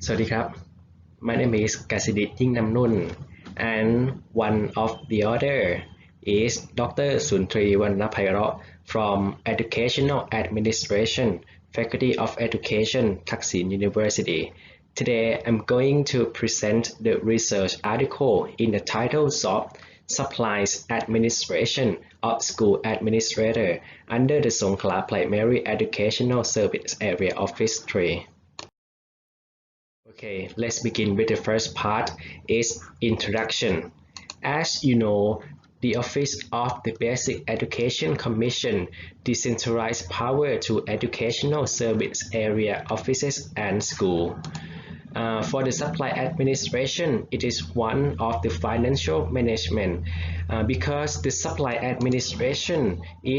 สวัสดีครับ My name is กสิดิษฐ์ยิ่งนำนุ่น and one of the other is Dr. สุนทรีวรรณไพเราะ from Educational Administration Faculty of Education TICC University. Today I'm going to present the research article in the title of Supplies Administration of School Administrator under the Songkhla Primary Educational Service Area Office 3. Okay, let's begin with the first part is introduction. As you know, the Office of the Basic Education Commission decentralized power to educational service area offices and schools. For the supply administration, it is one of the financial management because the supply administration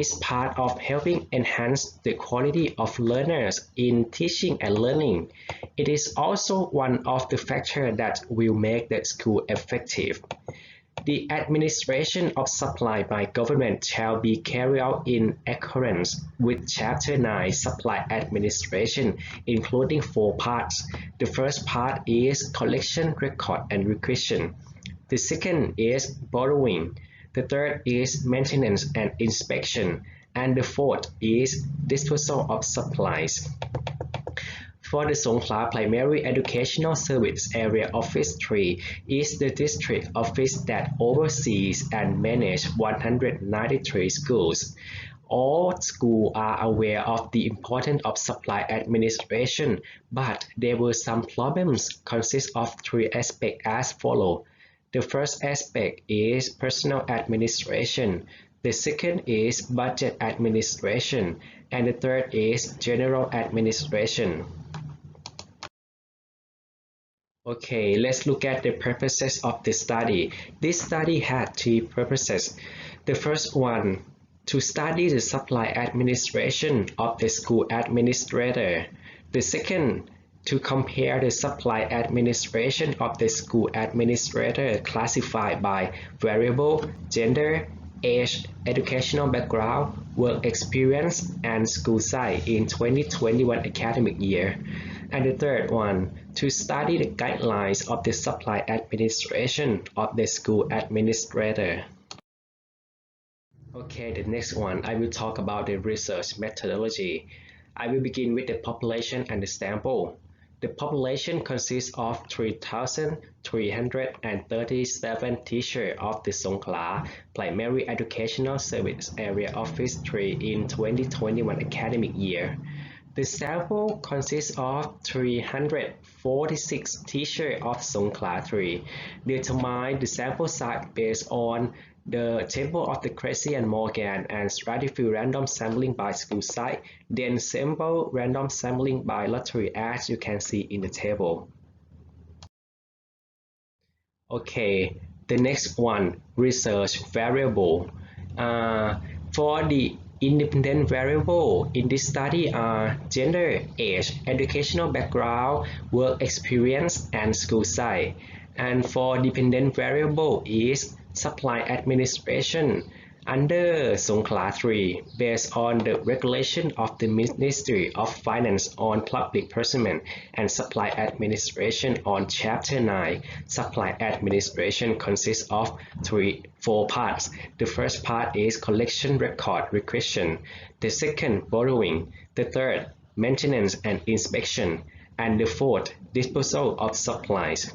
is part of helping enhance the quality of learners in teaching and learning. It is also one of the factors that will make the school effective. The administration of supply by government shall be carried out in accordance with Chapter 9 Supply Administration, including 4 parts. The first part is collection, record, and requisition. The second is borrowing. The third is maintenance and inspection. And the fourth is disposal of supplies. For the Songkhla Primary Educational Service Area Office 3 is the district office that oversees and manages 193 schools. All schools are aware of the importance of supply administration, but there were some problems consist of 3 aspects as follows. The first aspect is personal administration. The second is budget administration, and the third is general administration. Okay, let's look at the purposes of the study. This study had 3 purposes. The first one, to study the supply administration of the school administrator. The second, to compare the supply administration of the school administrator classified by variable, gender, age, educational background, work experience, and school size in 2021 academic year. And the third one, to study the guidelines of the supply administration of the school administrator. Okay, the next one, I will talk about the research methodology. I will begin with the population and the sample. The population consists of 3,337 teachers of the Songkhla Primary Educational Service Area Office 3 in 2021 academic year. The sample consists of 346 teachers of Songkhla 3. Determine the sample size based on the table of the Cressy and Morgan and stratified random sampling by school site, then sample random sampling by lottery as you can see in the table. Okay, the next one, research variable. For the independent variable in this study are gender, age, educational background, work experience, and school size. And for dependent variable is supply administration under Songkhla 3 based on the regulation of the Ministry of Finance on public procurement and supply administration on Chapter 9. Supply administration consists of 4 parts. The first part is collection, record, requisition. The second, borrowing. The third, maintenance and inspection. And the fourth, disposal of supplies.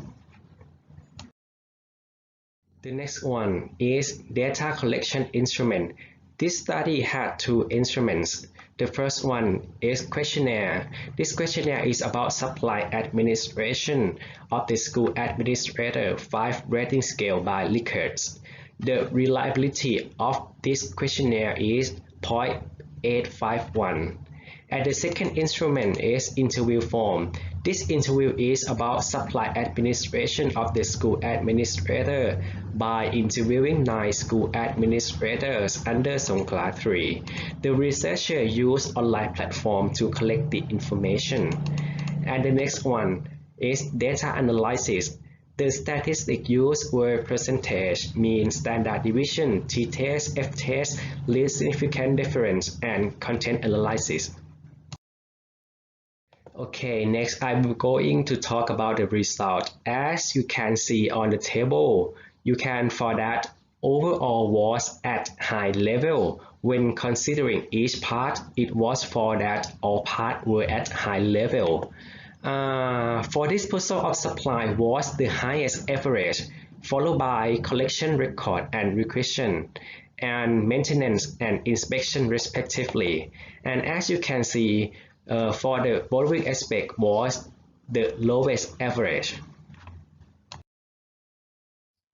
The next one is data collection instrument. This study had 2 instruments. The first one is questionnaire. This questionnaire is about supply administration of the school administrator 5 rating scale by Likert. The reliability of this questionnaire is 0.851. And the second instrument is interview form. This interview is about supply administration of the school administrator by interviewing 9 school administrators under Songkhla 3. The researcher used online platform to collect the information. And the next one is data analysis. The statistics used were percentage, mean, standard deviation, t-test, f-test, least significant difference, and content analysis. Okay, next I'm going to talk about the result. As you can see on the table, you can for that overall was at high level. When considering each part, it was for that all parts were at high level. For disposal of supply was the highest average, followed by collection record and requisition, and maintenance and inspection respectively. And as you can see, for the borrowing aspect was the lowest average.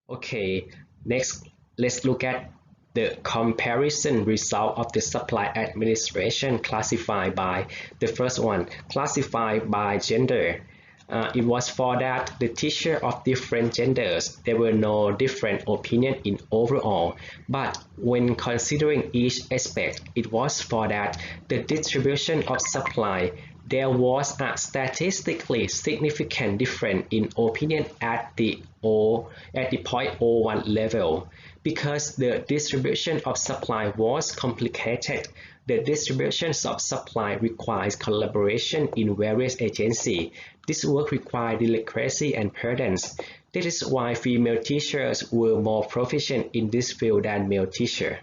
Okay, next let's look at the comparison result of the supply administration classified by the first one, classified by gender. It was for that the teacher of different genders, there were no different opinion in overall, but when considering each aspect, it was for that the distribution of supply, there was a statistically significant difference in opinion at the point 0.01 level. Because the distribution of supply was complicated, the distribution of supply requires collaboration in various agencies. This work required delicacy and prudence. This is why female teachers were more proficient in this field than male teachers.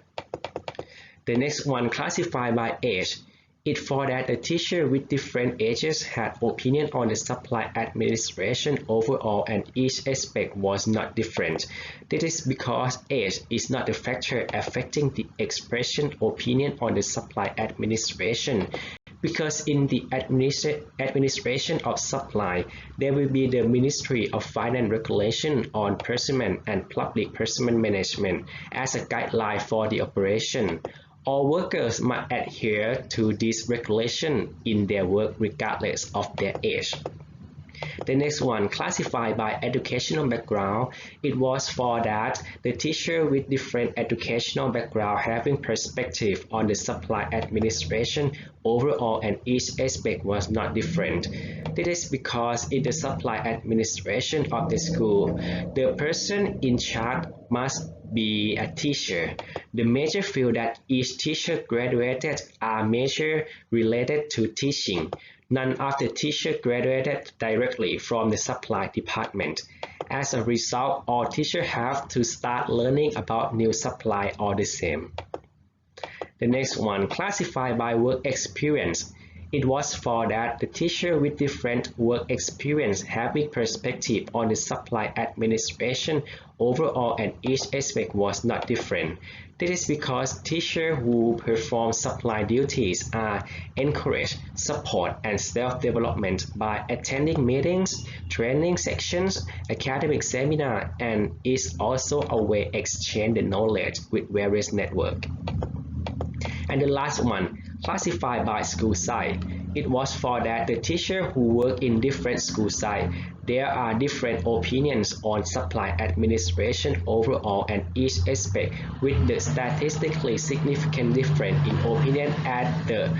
The next one, classified by age. It for that the teacher with different ages had opinion on the supply administration overall and each aspect was not different. This is because age is not a factor affecting the expression opinion on the supply administration. Because in the administration of supply, there will be the Ministry of Finance Regulation on Procurement and Public Procurement Management as a guideline for the operation. All workers must adhere to this regulation in their work regardless of their age. The next one, classified by educational background, it was for that the teacher with different educational background having perspective on the supply administration overall and each aspect was not different. This is because in the supply administration of the school, the person in charge must be a teacher. The major field that each teacher graduated are major related to teaching. None of the teachers graduated directly from the supply department. As a result, all teachers have to start learning about new supply all the same. The next one, classified by work experience. It was for that the teacher with different work experience having perspective on the supply administration overall and each aspect was not different. This is because teachers who perform supply duties are encouraged, support, and self-development by attending meetings, training sections, academic seminars, and is also a way to exchange the knowledge with various networks. And the last one, classified by school site. It was for that the teacher who work in different school sites, there are different opinions on supply administration overall and each aspect with the statistically significant difference in opinion at the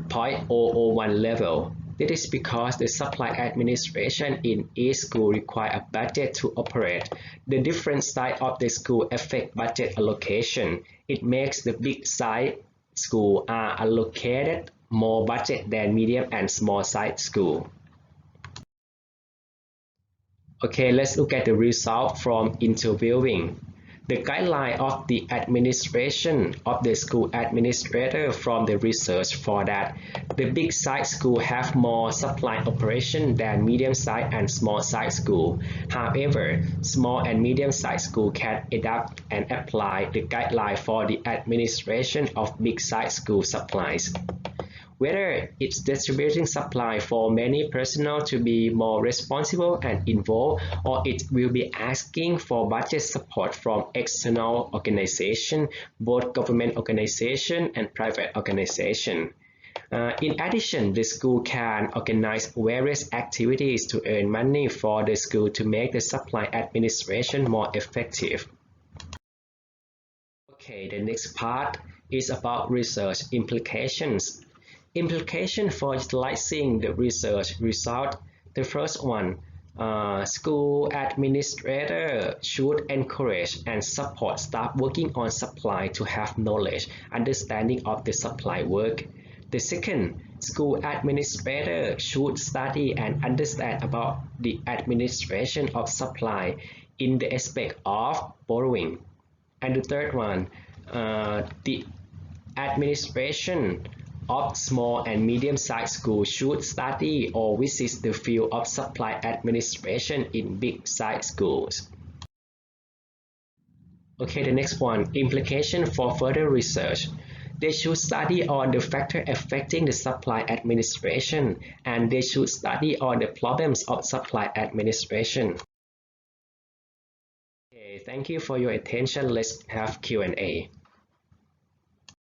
0.001 level. This is because the supply administration in each school require a budget to operate. The different size of the school affect budget allocation. It makes the big size school are allocated more budget than medium and small size school. Okay, let's look at the result from interviewing. The guideline of the administration of the school administrator from the research for that the big size school have more supply operation than medium size and small size school. However, small and medium size school can adapt and apply the guideline for the administration of big size school supplies. Whether it's distributing supply for many personnel to be more responsible and involved, or it will be asking for budget support from external organizations, both government organizations and private organizations. In addition, the school can organize various activities to earn money for the school to make the supply administration more effective. Okay, the next part is about research implications. Implication for utilizing the research result. The first one, school administrator should encourage and support staff working on supply to have knowledge, understanding of the supply work. The second, school administrator should study and understand about the administration of supply in the aspect of borrowing. And the third one, the administration of small and medium-sized schools should study or visit the field of supply administration in big-sized schools. Okay, the next one, implication for further research. They should study on the factors affecting the supply administration, and they should study on the problems of supply administration. Okay, thank you for your attention. Let's have Q&A.